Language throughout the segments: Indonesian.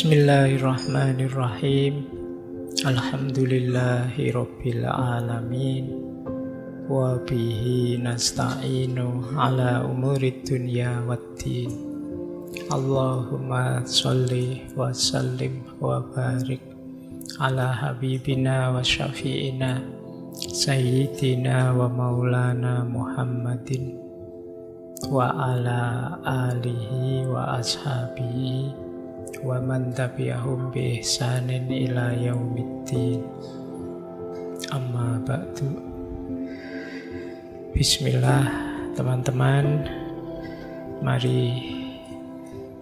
Bismillahirrahmanirrahim. Alhamdulillahi rabbil alamin. Wa bihi nasta'inu ala umurid dunya waddin. Allahumma sholli wa sallim wa barik ala habibina wa syafi'ina sayyidina wa maulana Muhammadin wa ala alihi wa ashabihi wa man tabi'ahum bi ihsanin ila yaumiddin. Amma ba'du. Bismillah teman-teman, mari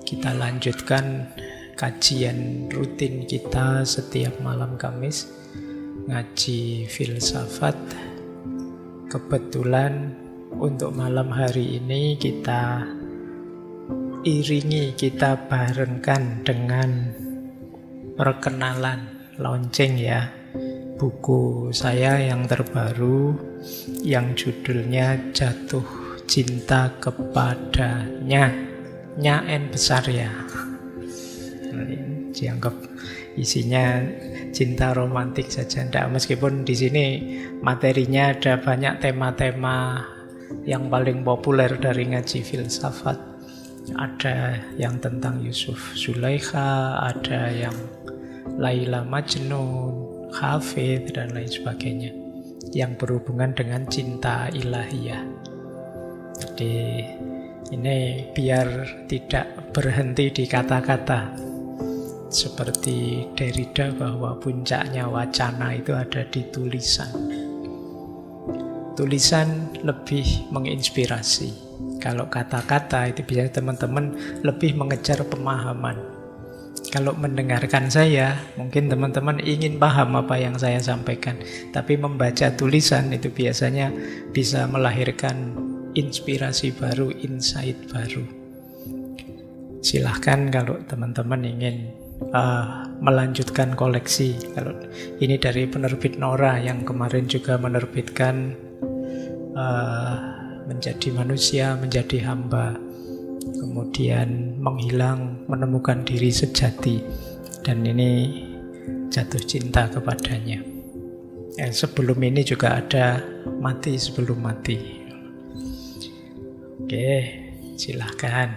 kita lanjutkan kajian rutin kita setiap malam Kamis, ngaji filsafat. Kebetulan untuk malam hari ini kita iringi, kita barengkan dengan perkenalan launching ya buku saya yang terbaru yang judulnya Jatuh Cinta Kepadanya. Nyaen besar ya, dianggap isinya cinta romantik saja enggak, meskipun di sini materinya ada banyak tema-tema yang paling populer dari ngaji filsafat. Ada yang tentang Yusuf Zulaikha, ada yang Laila Majnun, Hafid, dan lain sebagainya yang berhubungan dengan cinta ilahiyah. Jadi ini biar tidak berhenti di kata-kata, seperti Derrida bahwa puncaknya wacana itu ada di tulisan. Tulisan lebih menginspirasi. Kalau kata-kata itu biasanya teman-teman lebih mengejar pemahaman. Kalau mendengarkan saya, mungkin teman-teman ingin paham apa yang saya sampaikan. Tapi membaca tulisan itu biasanya bisa melahirkan inspirasi baru, insight baru. Silahkan kalau teman-teman ingin melanjutkan koleksi. Kalau ini dari penerbit Nora yang kemarin juga menerbitkan Menjadi Manusia, Menjadi Hamba, kemudian Menghilang, Menemukan Diri Sejati, dan ini Jatuh Cinta Kepadanya. Sebelum ini juga ada Mati Sebelum Mati. Oke, silahkan.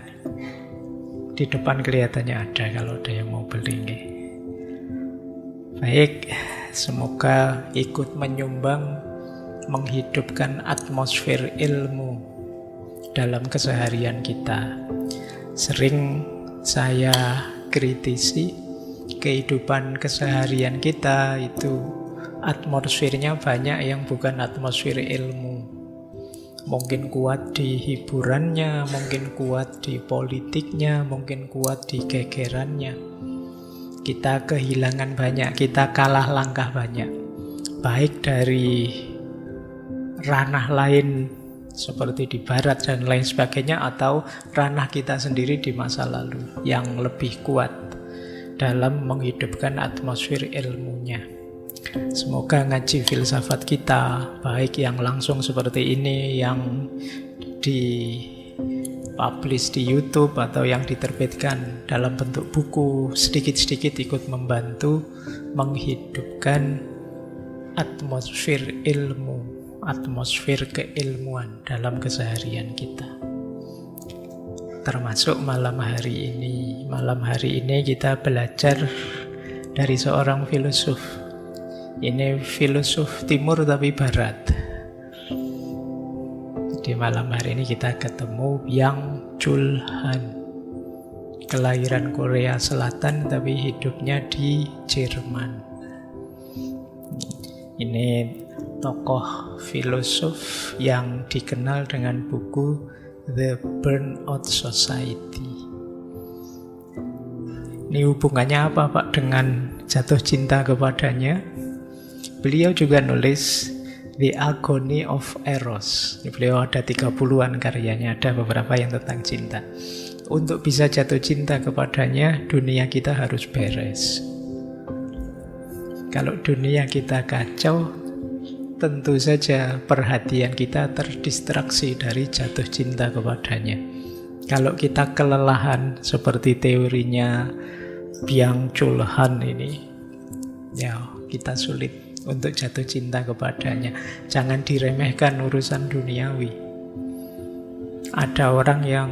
Di depan kelihatannya ada kalau ada yang mau beli. Baik, semoga ikut menyumbang menghidupkan atmosfer ilmu dalam keseharian kita. Sering saya kritisi kehidupan keseharian kita itu atmosfernya banyak yang bukan atmosfer ilmu. Mungkin kuat di hiburannya, mungkin kuat di politiknya, mungkin kuat di gegerannya. Kita kehilangan banyak, kita kalah langkah banyak, baik dari ranah lain seperti di barat dan lain sebagainya, atau ranah kita sendiri di masa lalu yang lebih kuat dalam menghidupkan atmosfer ilmunya. Semoga ngaji filsafat kita, baik yang langsung seperti ini, yang di-publish di YouTube atau yang diterbitkan dalam bentuk buku, sedikit-sedikit ikut membantu menghidupkan atmosfer ilmu, atmosfer keilmuan dalam keseharian kita. Termasuk malam hari ini. Malam hari ini kita belajar dari seorang filosof. Ini filosof timur tapi barat. Di malam hari ini kita ketemu Byung Chul Han. Kelahiran Korea Selatan tapi hidupnya di Jerman. Ini tokoh filosof yang dikenal dengan buku The Burnout Society. Ini hubungannya apa Pak dengan jatuh cinta kepadanya? Beliau juga nulis The Agony of Eros. Beliau ada 30-an karyanya, ada beberapa yang tentang cinta. Untuk bisa jatuh cinta kepadanya, dunia kita harus beres. Kalau dunia kita kacau, tentu saja perhatian kita terdistraksi dari jatuh cinta kepadanya. Kalau kita kelelahan seperti teorinya Byung Chul Han ini, ya kita sulit untuk jatuh cinta kepadanya. Jangan diremehkan urusan duniawi. Ada orang yang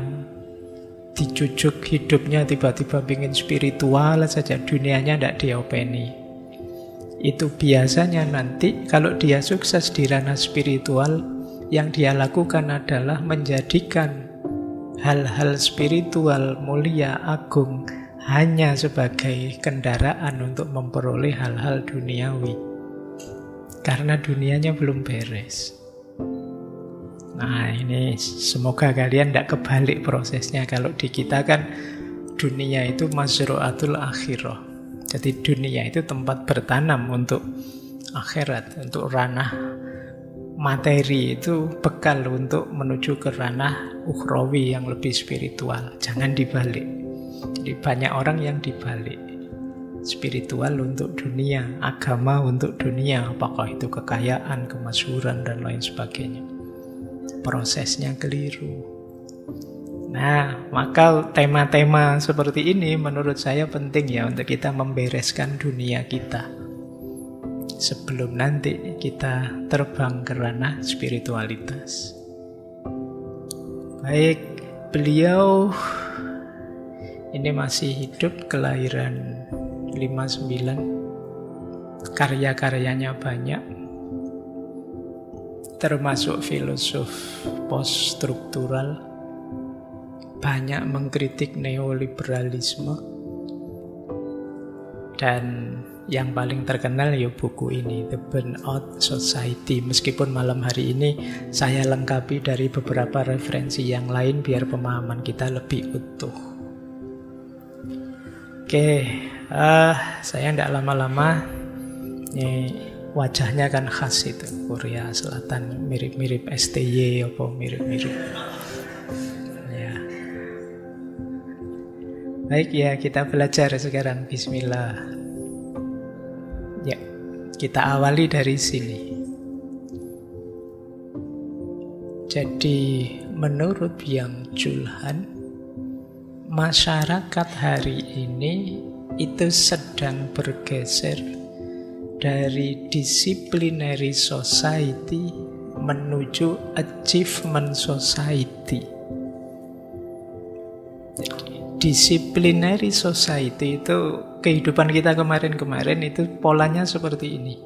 dijujuk hidupnya tiba-tiba ingin spiritual saja, dunianya tidak diopeni. Itu biasanya nanti kalau dia sukses di ranah spiritual, yang dia lakukan adalah menjadikan hal-hal spiritual mulia agung hanya sebagai kendaraan untuk memperoleh hal-hal duniawi. Karena dunianya belum beres. Nah ini semoga kalian tidak kebalik prosesnya. Kalau di kita kan dunia itu mazru'atul akhirah. Jadi dunia itu tempat bertanam untuk akhirat, untuk ranah materi, itu bekal untuk menuju ke ranah ukhrawi yang lebih spiritual. Jangan dibalik. Jadi banyak orang yang dibalik. Spiritual untuk dunia, agama untuk dunia, apakah itu kekayaan, kemasyhuran dan lain sebagainya. Prosesnya keliru. Nah, maka tema-tema seperti ini menurut saya penting ya untuk kita membereskan dunia kita sebelum nanti kita terbang ke ranah spiritualitas. Baik, beliau ini masih hidup, kelahiran 59. Karya-karyanya banyak, termasuk filosof post-struktural, banyak mengkritik neoliberalisme, dan yang paling terkenal ya buku ini, The Burnout Society. Meskipun malam hari ini saya lengkapi dari beberapa referensi yang lain biar pemahaman kita lebih utuh. Oke, saya tidak lama-lama. Ini wajahnya kan khas itu, Korea Selatan, mirip-mirip STY apa mirip-mirip. Ya. Baik ya, kita belajar sekarang. Bismillah. Ya, kita awali dari sini. Jadi menurut Byung Chul Han, masyarakat hari ini itu sedang bergeser dari disciplinary society menuju achievement society. Disciplinary society itu kehidupan kita kemarin-kemarin itu polanya seperti ini.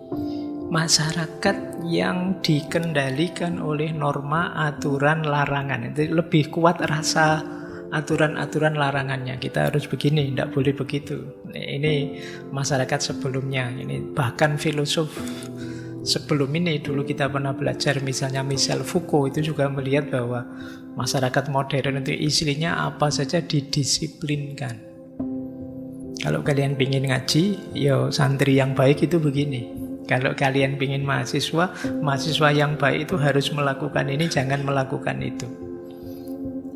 Masyarakat yang dikendalikan oleh norma, aturan, larangan. Itu lebih kuat rasa aturan-aturan larangannya. Kita harus begini, tidak boleh begitu. Ini masyarakat sebelumnya. Ini bahkan filosof sebelum ini dulu kita pernah belajar, misalnya Michel Foucault itu juga melihat bahwa masyarakat modern itu isinya apa saja didisiplinkan. Kalau kalian ingin ngaji, ya santri yang baik itu begini. Kalau kalian ingin mahasiswa yang baik itu harus melakukan ini, jangan melakukan itu.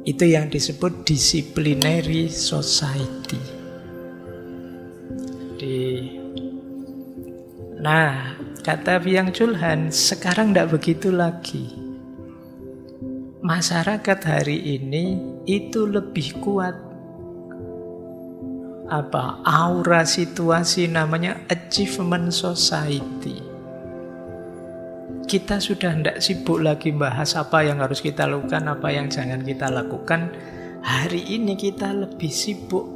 Itu yang disebut disciplinary society. Nah, kata Byung Chul Han, sekarang tidak begitu lagi. Masyarakat hari ini itu lebih kuat aura situasi, namanya achievement society. Kita sudah tidak sibuk lagi bahas apa yang harus kita lakukan, apa yang jangan kita lakukan. Hari ini kita lebih sibuk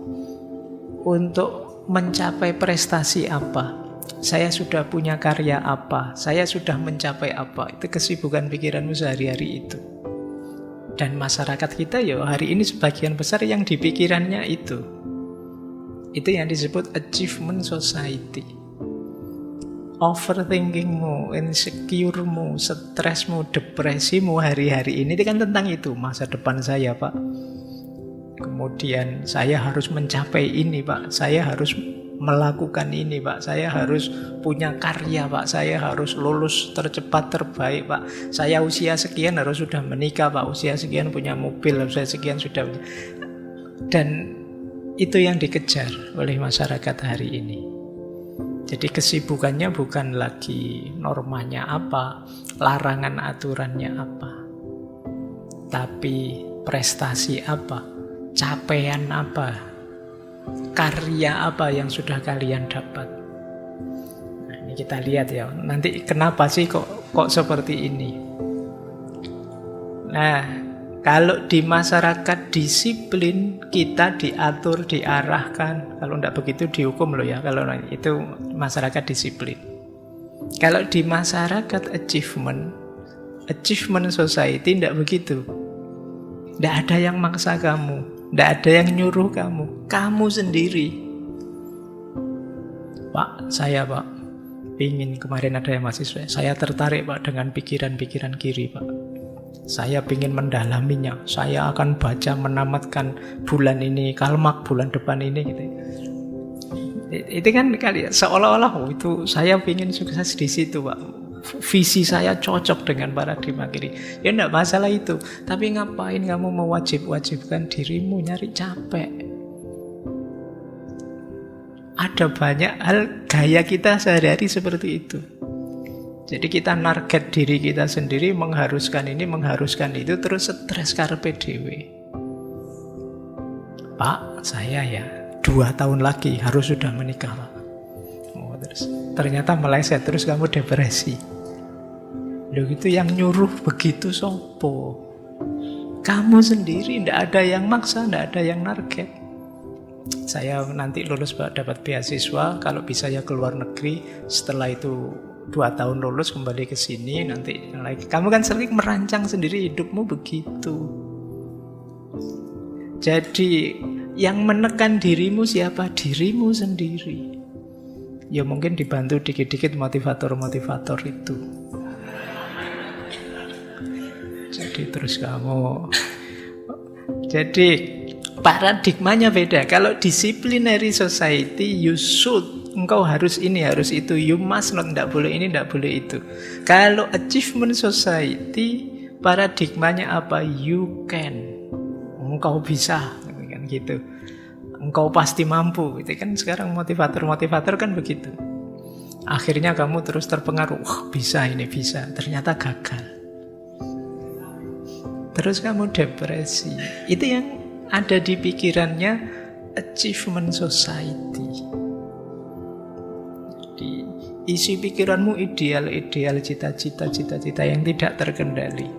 untuk mencapai prestasi apa. Saya sudah punya karya apa, saya sudah mencapai apa. Itu kesibukan pikiranmu sehari-hari itu. Dan masyarakat kita ya hari ini sebagian besar yang di pikirannya itu. Itu yang disebut achievement society. Overthinkingmu, insecuremu, stresmu, depresimu hari-hari ini kan tentang itu. Masa depan saya, Pak. Kemudian saya harus mencapai ini, Pak. Saya harus melakukan ini, Pak. Saya harus punya karya, Pak. Saya harus lulus tercepat terbaik, Pak. Saya usia sekian harus sudah menikah, Pak. Usia sekian punya mobil, usia sekian sudah. Dan itu yang dikejar oleh masyarakat hari ini. Jadi kesibukannya bukan lagi normanya apa, larangan aturannya apa, tapi prestasi apa, capaian apa. Karya apa yang sudah kalian dapat? Nah, ini kita lihat ya. Nanti kenapa sih kok seperti ini? Nah, kalau di masyarakat disiplin, kita diatur, diarahkan. Kalau tidak begitu dihukum loh ya. Kalau itu masyarakat disiplin. Kalau di masyarakat achievement society tidak begitu. Tidak ada yang maksa kamu, tidak ada yang nyuruh kamu sendiri. Pak, saya Pak, ingin kemarin ada yang mahasiswa, saya tertarik Pak dengan pikiran-pikiran kiri Pak. Saya ingin mendalaminya, saya akan baca menamatkan bulan ini, Kalmak bulan depan ini gitu. Itu kan seolah-olah itu saya ingin sukses di situ Pak. Visi saya cocok dengan paradigma kiri. Ya enggak masalah itu. Tapi ngapain kamu mewajib-wajibkan dirimu nyari capek? Ada banyak hal gaya kita sehari-hari seperti itu. Jadi kita narget diri kita sendiri, mengharuskan ini, mengharuskan itu, terus stres karepe dhewe. Pak, saya ya 2 tahun lagi harus sudah menikah Pak. Terus ternyata meleset, terus kamu depresi. Loh itu yang nyuruh begitu sopo? Kamu sendiri, ndak ada yang maksa, ndak ada yang narget. Saya nanti lulus dapat beasiswa, kalau bisa ya ke luar negeri. Setelah itu 2 tahun lulus kembali ke sini, nanti lagi. Kamu kan sering merancang sendiri hidupmu begitu. Jadi yang menekan dirimu siapa? Dirimu sendiri. Ya mungkin dibantu dikit-dikit motivator-motivator itu. Jadi terus kamu. Jadi paradigmanya beda. Kalau disciplinary society, you should, engkau harus ini, harus itu. You must not, tidak boleh ini, tidak boleh itu. Kalau achievement society, paradigmanya apa? You can, engkau bisa, kan gitu. Engkau pasti mampu. Itu kan sekarang motivator-motivator kan begitu. Akhirnya kamu terus terpengaruh. Wah, bisa ini, bisa. Ternyata gagal. Terus kamu depresi. Itu yang ada di pikirannya achievement society. Jadi isi pikiranmu ideal-ideal, cita-cita yang tidak terkendali.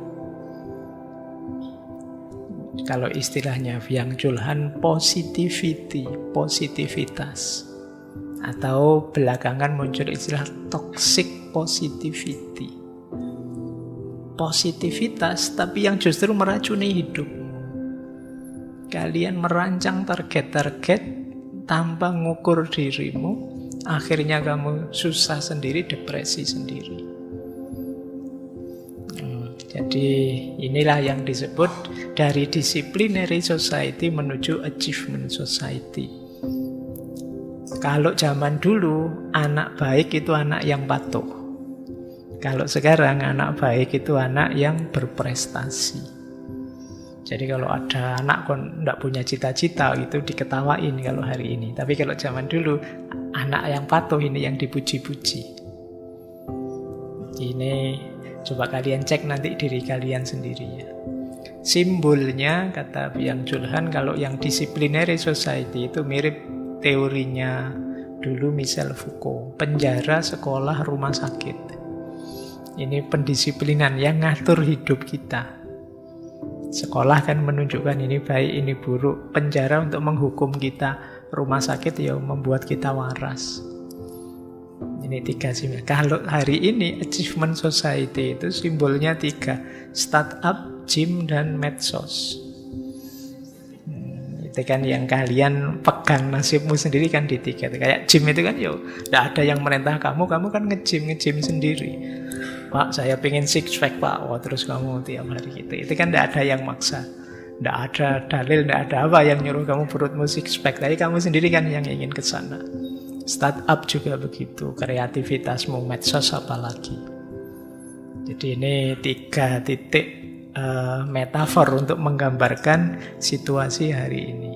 Kalau istilahnya Byung Chul Han, positivity, positivitas. Atau belakangan muncul istilah toxic positivity. Positivitas, tapi yang justru meracuni hidup. Kalian merancang target-target tanpa ngukur dirimu, akhirnya kamu susah sendiri, depresi sendiri. Jadi inilah yang disebut dari disciplinary society menuju achievement society. Kalau zaman dulu anak baik itu anak yang patuh. Kalau sekarang anak baik itu anak yang berprestasi. Jadi kalau ada anak kok tidak punya cita-cita itu diketawain kalau hari ini. Tapi kalau zaman dulu anak yang patuh ini yang dipuji-puji. Ini coba kalian cek nanti diri kalian sendiri ya. Simbolnya kata Byung Chul Han, kalau yang disciplinary society itu mirip teorinya dulu Michel Foucault, penjara, sekolah, rumah sakit. Ini pendisiplinan yang ngatur hidup kita. Sekolah kan menunjukkan ini baik, ini buruk. Penjara untuk menghukum kita. Rumah sakit ya membuat kita waras. Ini 3 simbol. Kalau hari ini achievement society itu simbolnya 3. Startup, gym, dan medsos. Itu kan yang kalian pegang nasibmu sendiri kan di 3. Kayak gym itu kan ya tidak ada yang merintah kamu kan nge-gym sendiri. Pak, saya pengen six pack Pak. Wah, terus kamu tiap hari gitu. Itu kan tidak ada yang maksa. Tidak ada dalil, tidak ada apa yang nyuruh kamu perutmu six pack. Tapi kamu sendiri kan yang ingin ke sana. Startup juga begitu. Kreativitasmu, medsos apalagi. Jadi ini 3 titik metafor untuk menggambarkan situasi hari ini.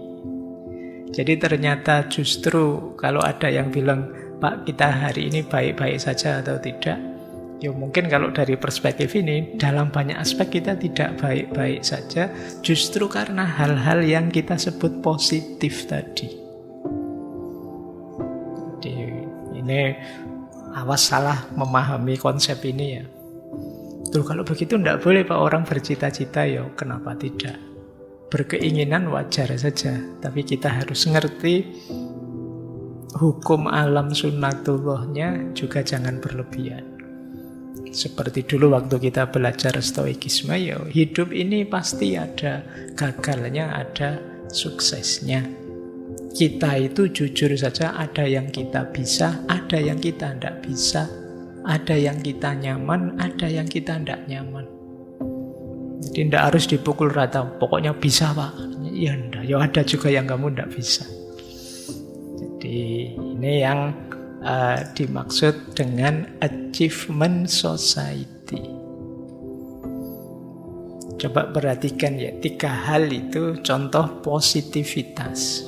Jadi ternyata justru kalau ada yang bilang, Pak, kita hari ini baik-baik saja atau tidak, ya mungkin kalau dari perspektif ini, dalam banyak aspek kita tidak baik-baik saja, justru karena hal-hal yang kita sebut positif tadi. Jadi ini awas salah memahami konsep ini ya. Tuh kalau begitu tidak boleh Pak orang bercita-cita, ya kenapa tidak? Berkeinginan wajar saja, tapi kita harus ngerti hukum alam sunnatullahnya juga jangan berlebihan. Seperti dulu waktu kita belajar stoikisme, ya hidup ini pasti ada gagalnya, ada suksesnya. Kita itu jujur saja, ada yang kita bisa, ada yang kita tidak bisa, ada yang kita nyaman, ada yang kita tidak nyaman. Jadi tidak harus dipukul rata, pokoknya bisa Pak. Ya enggak, ya ada juga yang kamu tidak bisa. Jadi ini yang dimaksud dengan achievement society. Coba perhatikan ya, 3 hal itu contoh positivitas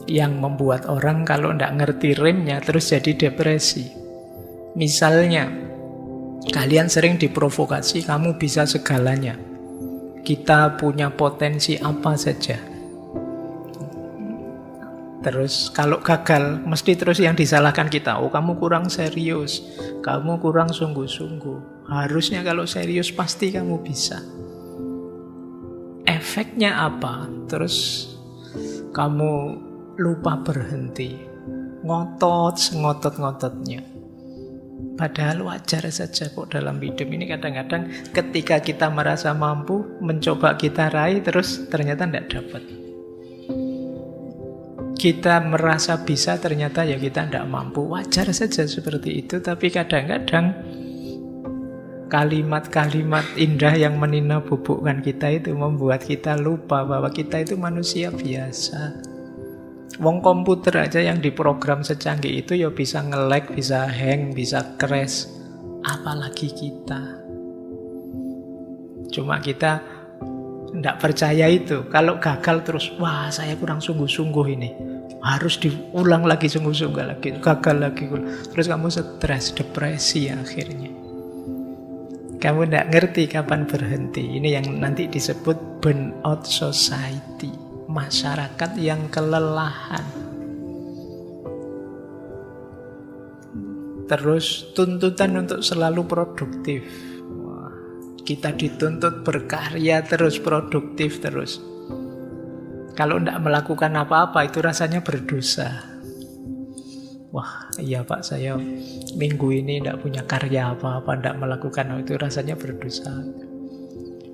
yang membuat orang kalau tidak ngerti remnya terus jadi depresi. Misalnya, kalian sering diprovokasi, kamu bisa segalanya, kita punya potensi apa saja. Terus kalau gagal, mesti terus yang disalahkan kita. Oh, kamu kurang serius, kamu kurang sungguh-sungguh. Harusnya kalau serius pasti kamu bisa. Efeknya apa? Terus kamu lupa berhenti, ngotot sengotot-ngototnya. Padahal wajar saja kok dalam hidup ini kadang-kadang ketika kita merasa mampu, mencoba kita raih, terus ternyata tidak dapat. Kita merasa bisa, ternyata ya kita tidak mampu. Wajar saja seperti itu, tapi kadang-kadang kalimat-kalimat indah yang menina bubukkan kita itu membuat kita lupa bahwa kita itu manusia biasa. Wong komputer aja yang diprogram secanggih itu ya bisa nge-lag, bisa hang, bisa crash. Apalagi kita. Cuma kita tidak percaya itu. Kalau gagal terus, wah saya kurang sungguh-sungguh ini, harus diulang lagi sungguh-sungguh lagi, gagal lagi. Terus kamu stres, depresi ya akhirnya. Kamu tidak ngerti kapan berhenti. Ini yang nanti disebut burnout society. Masyarakat yang kelelahan. Terus tuntutan untuk selalu produktif. Wah, kita dituntut berkarya terus, produktif terus. Kalau tidak melakukan apa-apa itu rasanya berdosa. Wah, iya Pak, saya minggu ini tidak punya karya apa-apa, tidak melakukan itu rasanya berdosa.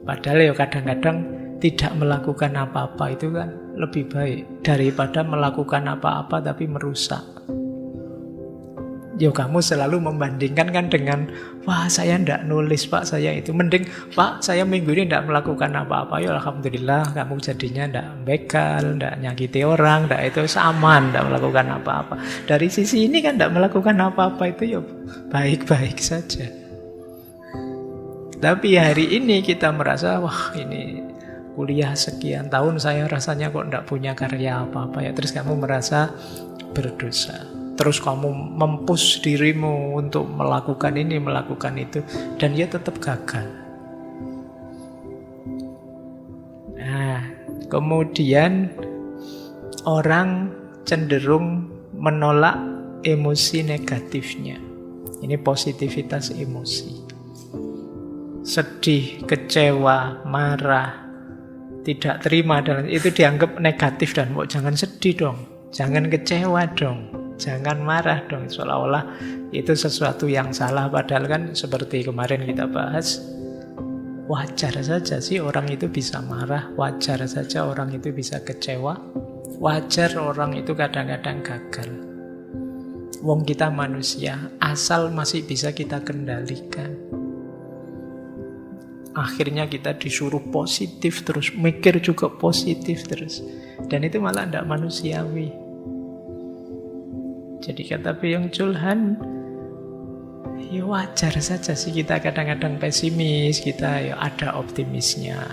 Padahal ya kadang-kadang tidak melakukan apa-apa itu kan lebih baik daripada melakukan apa-apa tapi merusak. Ya kamu selalu membandingkan kan dengan, wah saya tidak nulis Pak, saya itu. Mending Pak saya minggu ini tidak melakukan apa-apa. Ya Alhamdulillah kamu jadinya tidak begal, tidak nyakiti orang, tidak itu aman, tidak melakukan apa-apa. Dari sisi ini kan tidak melakukan apa-apa itu ya baik-baik saja. Tapi hari ini kita merasa, wah ini kuliah sekian tahun saya rasanya kok tidak punya karya apa-apa ya. Terus kamu merasa berdosa. Terus kamu mempush dirimu untuk melakukan ini, melakukan itu, dan dia tetap gagal. Nah, kemudian orang cenderung menolak emosi negatifnya. Ini positivitas emosi. Sedih, kecewa, marah, tidak terima, dan itu dianggap negatif. Dan jangan sedih dong, jangan kecewa dong, jangan marah dong, seolah-olah itu sesuatu yang salah. Padahal kan seperti kemarin kita bahas, wajar saja sih orang itu bisa marah, wajar saja orang itu bisa kecewa, wajar orang itu kadang-kadang gagal. Wong kita manusia, asal masih bisa kita kendalikan. Akhirnya kita disuruh positif terus, mikir juga positif terus, dan itu malah tidak manusiawi. Jadi kata Byung Chul Han, ya wajar saja sih kita kadang-kadang pesimis, kita ya ada optimisnya.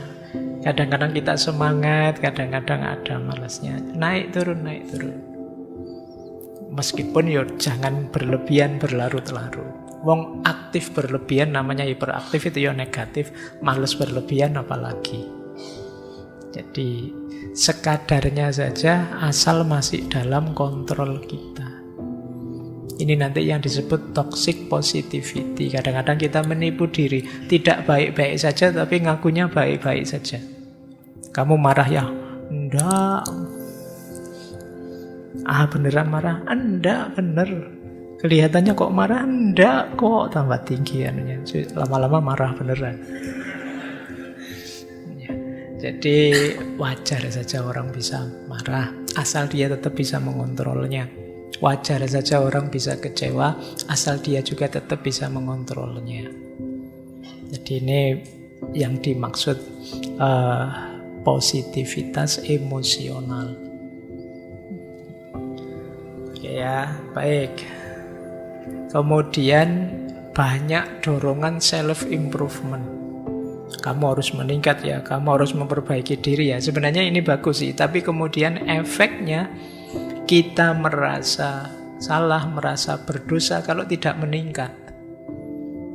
Kadang-kadang kita semangat, kadang-kadang ada malasnya. Naik turun, naik turun. Meskipun ya jangan berlebihan, berlarut-larut. Wong aktif berlebihan namanya hiperaktif, itu ya negatif. Males berlebihan apalagi. Jadi sekadarnya saja, asal masih dalam kontrol kita. Ini nanti yang disebut toxic positivity. Kadang-kadang kita menipu diri. Tidak baik-baik saja, tapi ngakunya baik-baik saja. Kamu marah ya? Enggak. Beneran marah? Enggak, bener. Kelihatannya kok marah? Enggak kok. Tambah tinggi anunya. Lama-lama marah beneran. Jadi wajar saja orang bisa marah, asal dia tetap bisa mengontrolnya. Wajar saja orang bisa kecewa, asal dia juga tetap bisa mengontrolnya. Jadi ini yang dimaksud positivitas emosional. Oke ya, baik. Kemudian banyak dorongan self-improvement. Kamu harus meningkat ya, kamu harus memperbaiki diri ya. Sebenarnya ini bagus sih, tapi kemudian efeknya kita merasa salah, merasa berdosa kalau tidak meningkat.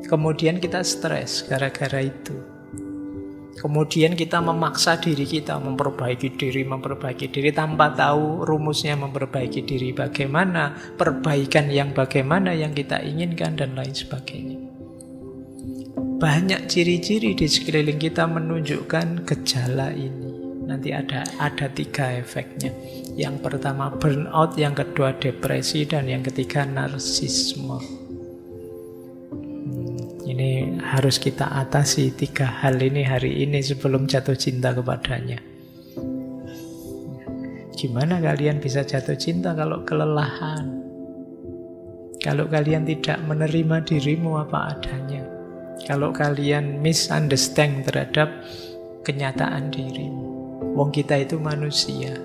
Kemudian kita stres gara-gara itu. Kemudian kita memaksa diri kita memperbaiki diri tanpa tahu rumusnya memperbaiki diri bagaimana, perbaikan yang bagaimana yang kita inginkan dan lain sebagainya. Banyak ciri-ciri di sekeliling kita menunjukkan gejala ini. Nanti ada 3 efeknya. Yang pertama burnout, yang kedua depresi, dan yang ketiga narsisme. Ini harus kita atasi 3 hal ini hari ini sebelum jatuh cinta kepadanya. Gimana kalian bisa jatuh cinta kalau kelelahan? Kalau kalian tidak menerima dirimu apa adanya? Kalau kalian misunderstand terhadap kenyataan dirimu. Wong kita itu manusia.